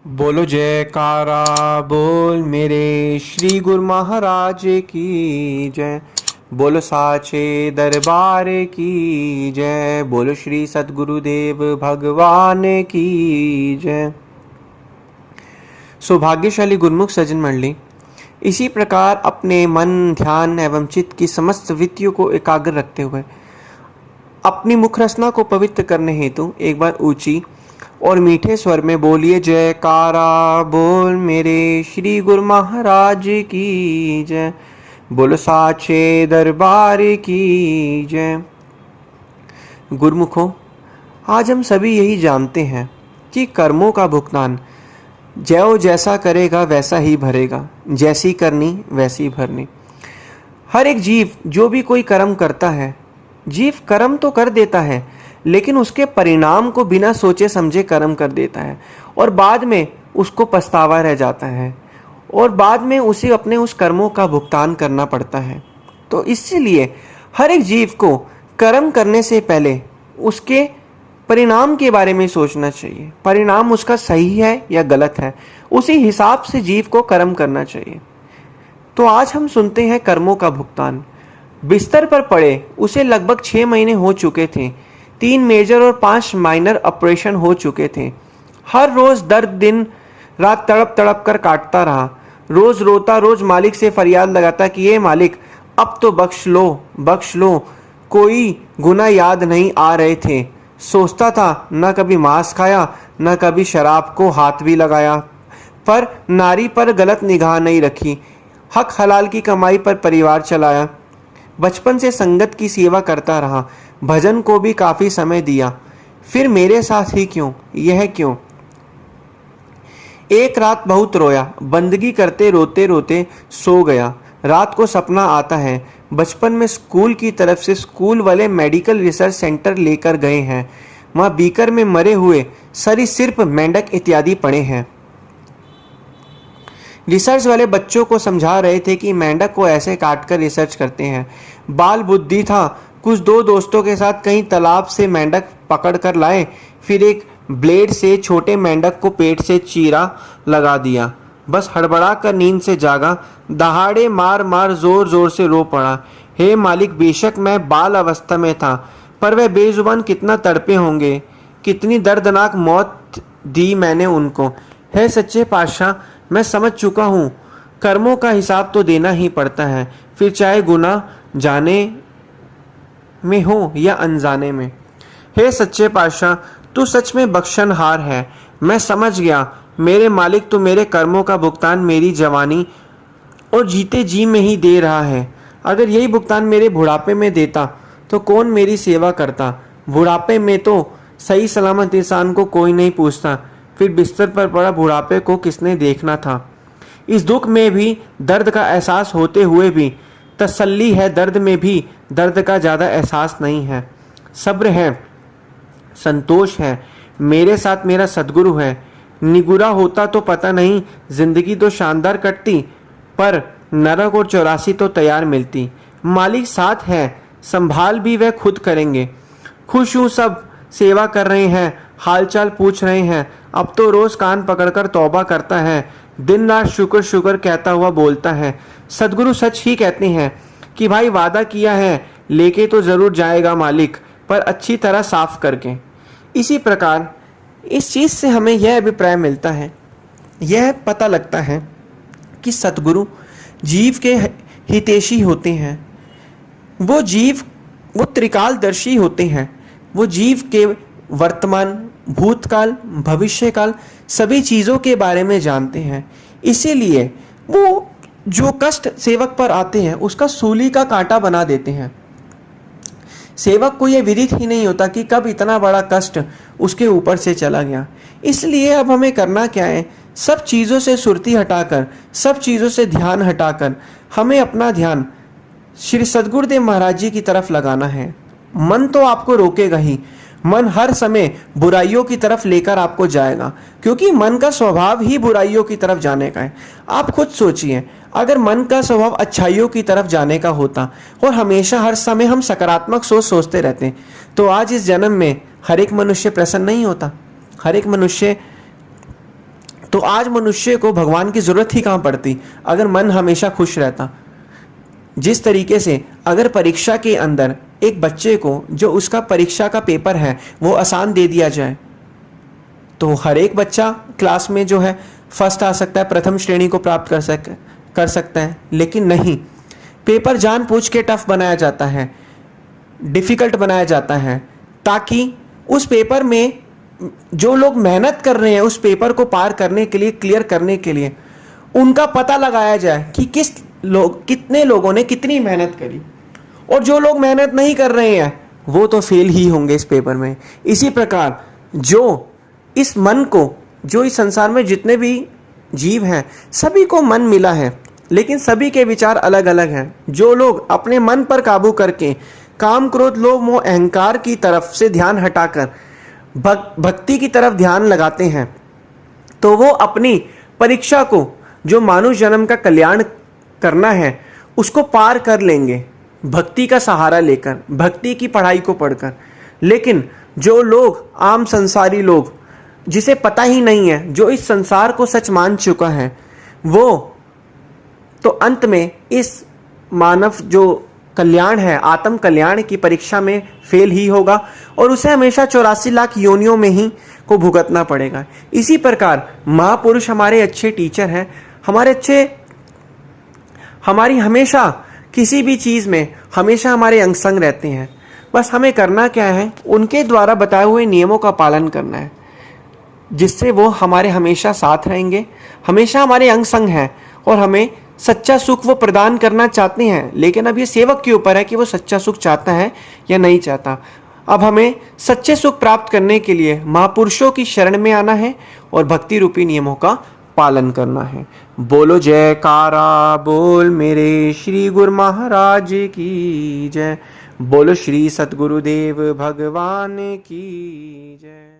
बोलो जयकारा बोल मेरे श्री गुरु महाराज की जय। बोलो साचे दरबार की जय। बोलो श्री सद्गुरुदेव भगवान की जय। सौभाग्यशाली गुरुमुख सज्जन मंडली, इसी प्रकार अपने मन, ध्यान एवं चित्त की समस्त वृत्तियों को एकाग्र रखते हुए अपनी मुख रचना को पवित्र करने हेतु एक बार ऊंची और मीठे स्वर में बोलिए जयकारा बोल मेरे श्री गुरु महाराज की जय। बोलो साचे दरबार की जय। गुरुमुखों, आज हम सभी यही जानते हैं कि कर्मों का भुगतान जो जैसा करेगा वैसा ही भरेगा, जैसी करनी वैसी भरनी। हर एक जीव जो भी कोई कर्म करता है, जीव कर्म तो कर देता है लेकिन उसके परिणाम को बिना सोचे समझे कर्म कर देता है और बाद में उसको पछतावा रह जाता है और बाद में उसे अपने उस कर्मों का भुगतान करना पड़ता है। तो इसीलिए हर एक जीव को कर्म करने से पहले उसके परिणाम के बारे में सोचना चाहिए। परिणाम उसका सही है या गलत है, उसी हिसाब से जीव को कर्म करना चाहिए। तो आज हम सुनते हैं कर्मों का भुगतान। बिस्तर पर पड़े उसे लगभग 6 महीने हो चुके थे। 3 मेजर और 5 माइनर ऑपरेशन हो चुके थे। हर रोज दर्द दिन रात तड़प तड़प कर काटता रहा। रोज रोता, रोज मालिक से फरियाद लगाता कि ये मालिक अब तो बख्श लो बख्श लो। कोई गुनाह याद नहीं आ रहे थे। सोचता था न कभी मांस खाया न कभी शराब को हाथ भी लगाया, पर नारी पर गलत निगाह नहीं रखी। हक हलाल की कमाई पर परिवार चलाया। बचपन से संगत की सेवा करता रहा, भजन को भी काफी समय दिया। फिर मेरे साथ ही क्यों, यह क्यों? एक रात बहुत रोया, बंदगी करते रोते रोते सो गया। रात को सपना आता है, बचपन में स्कूल की तरफ से स्कूल वाले मेडिकल रिसर्च सेंटर लेकर गए हैं। वहाँ बीकर में मरे हुए सरीसृप, मेंढक इत्यादि पड़े हैं। रिसर्च वाले बच्चों को समझा रहे थे कि मेंढक को ऐसे काटकर रिसर्च करते हैं। बाल बुद्धि था, कुछ 2 दोस्तों के साथ कहीं तालाब से मेंढक पकड़ कर लाए। फिर एक ब्लेड से छोटे मेंढक को पेट से चीरा लगा दिया। बस हड़बड़ा कर नींद से जागा। दहाड़े मार मार जोर जोर से रो पड़ा। हे मालिक, बेशक मैं बाल अवस्था में था, पर वह बेजुबान कितना तड़पे होंगे, कितनी दर्दनाक मौत दी मैंने उनको। हे सच्चे पातशाह, मैं समझ चुका हूँ, कर्मों का हिसाब तो देना ही पड़ता है, फिर चाहे गुनाह जाने में हो या अनजाने में। हे सच्चे पातशाह, तू सच में बख्शनहार है। मैं समझ गया मेरे मालिक, तू मेरे कर्मों का भुगतान मेरी जवानी और जीते जी में ही दे रहा है। अगर यही भुगतान मेरे बुढ़ापे में देता तो कौन मेरी सेवा करता। बुढ़ापे में तो सही सलामत इंसान को कोई नहीं पूछता, फिर बिस्तर पर पड़ा बुढ़ापे को किसने देखना था। इस दुख में भी दर्द का एहसास होते हुए भी तसल्ली है, दर्द में भी दर्द का ज़्यादा एहसास नहीं है। सब्र है, संतोष है, मेरे साथ मेरा सद्गुरु है। निगुरा होता तो पता नहीं जिंदगी तो शानदार कटती, पर नरक और 84 तो तैयार मिलती। मालिक साथ है, संभाल भी वह खुद करेंगे। खुश हूँ, सब सेवा कर रहे हैं, हालचाल पूछ रहे हैं। अब तो रोज कान पकड़कर तौबा करता है, दिन रात शुक्र शुक्र कहता हुआ बोलता है। सदगुरु सच ही कहते हैं कि भाई वादा किया है, लेके तो जरूर जाएगा मालिक, पर अच्छी तरह साफ करके। इसी प्रकार इस चीज से हमें यह अभिप्राय मिलता है, यह पता लगता है कि सतगुरु जीव के हितैषी होते हैं। वो जीव, वो त्रिकालदर्शी होते हैं। वो जीव के वर्तमान, भूतकाल, भविष्यकाल सभी चीज़ों के बारे में जानते हैं। इसीलिए वो जो कष्ट सेवक पर आते हैं उसका सूली का कांटा बना देते हैं। सेवक को यह विदित ही नहीं होता कि कब इतना बड़ा कष्ट उसके ऊपर से चला गया। इसलिए अब हमें करना क्या है, सब चीज़ों से सुरती हटाकर, सब चीज़ों से ध्यान हटाकर हमें अपना ध्यान श्री सद्गुरुदेव महाराज जी की तरफ लगाना है। मन तो आपको रोकेगा ही, मन हर समय बुराइयों की तरफ लेकर आपको जाएगा, क्योंकि मन का स्वभाव ही बुराइयों की तरफ जाने का है। आप खुद सोचिए, अगर मन का स्वभाव अच्छाइयों की तरफ जाने का होता और हमेशा हर समय हम सकारात्मक सोचते रहते, तो आज इस जन्म में हर एक मनुष्य प्रसन्न नहीं होता। हर एक मनुष्य तो आज मनुष्य को भगवान की जरूरत ही कहाँ पड़ती अगर मन हमेशा खुश रहता। जिस तरीके से अगर परीक्षा के अंदर एक बच्चे को जो उसका परीक्षा का पेपर है वो आसान दे दिया जाए तो हर एक बच्चा क्लास में जो है फर्स्ट आ सकता है, प्रथम श्रेणी को प्राप्त कर सकता है। लेकिन नहीं, पेपर जानबूझ के टफ बनाया जाता है, डिफ़िकल्ट बनाया जाता है, ताकि उस पेपर में जो लोग मेहनत कर रहे हैं उस पेपर को पार करने के लिए, क्लियर करने के लिए, उनका पता लगाया जाए कि कितने लोगों ने कितनी मेहनत करी, और जो लोग मेहनत नहीं कर रहे हैं वो तो फेल ही होंगे इस पेपर में। इसी प्रकार जो इस मन को, जो इस संसार में जितने भी जीव हैं सभी को मन मिला है, लेकिन सभी के विचार अलग अलग हैं। जो लोग अपने मन पर काबू करके काम, क्रोध, लोभ, मोह, अहंकार की तरफ से ध्यान हटाकर भक्ति की तरफ ध्यान लगाते हैं तो वो अपनी परीक्षा को, जो मानव जन्म का कल्याण करना है, उसको पार कर लेंगे भक्ति का सहारा लेकर, भक्ति की पढ़ाई को पढ़कर। लेकिन जो लोग, आम संसारी लोग, जिसे पता ही नहीं है, जो इस संसार को सच मान चुका है, वो तो अंत में इस मानव जो कल्याण है, आत्म कल्याण की परीक्षा में फेल ही होगा और उसे हमेशा 84 लाख योनियों में ही को भुगतना पड़ेगा। इसी प्रकार महापुरुष हमारे अच्छे टीचर हैं, हमारी हमेशा किसी भी चीज़ में हमेशा हमारे अंग संग रहते हैं। बस हमें करना क्या है, उनके द्वारा बताए हुए नियमों का पालन करना है, जिससे वो हमारे हमेशा साथ रहेंगे, हमेशा हमारे अंग संग हैं और हमें सच्चा सुख वो प्रदान करना चाहते हैं। लेकिन अब ये सेवक के ऊपर है कि वो सच्चा सुख चाहता है या नहीं चाहता। अब हमें सच्चे सुख प्राप्त करने के लिए महापुरुषों की शरण में आना है और भक्ति रूपी नियमों का पालन करना है। बोलो जयकारा बोल मेरे श्री गुरु महाराज की जय। बोलो श्री सतगुरुदेव भगवान की जय।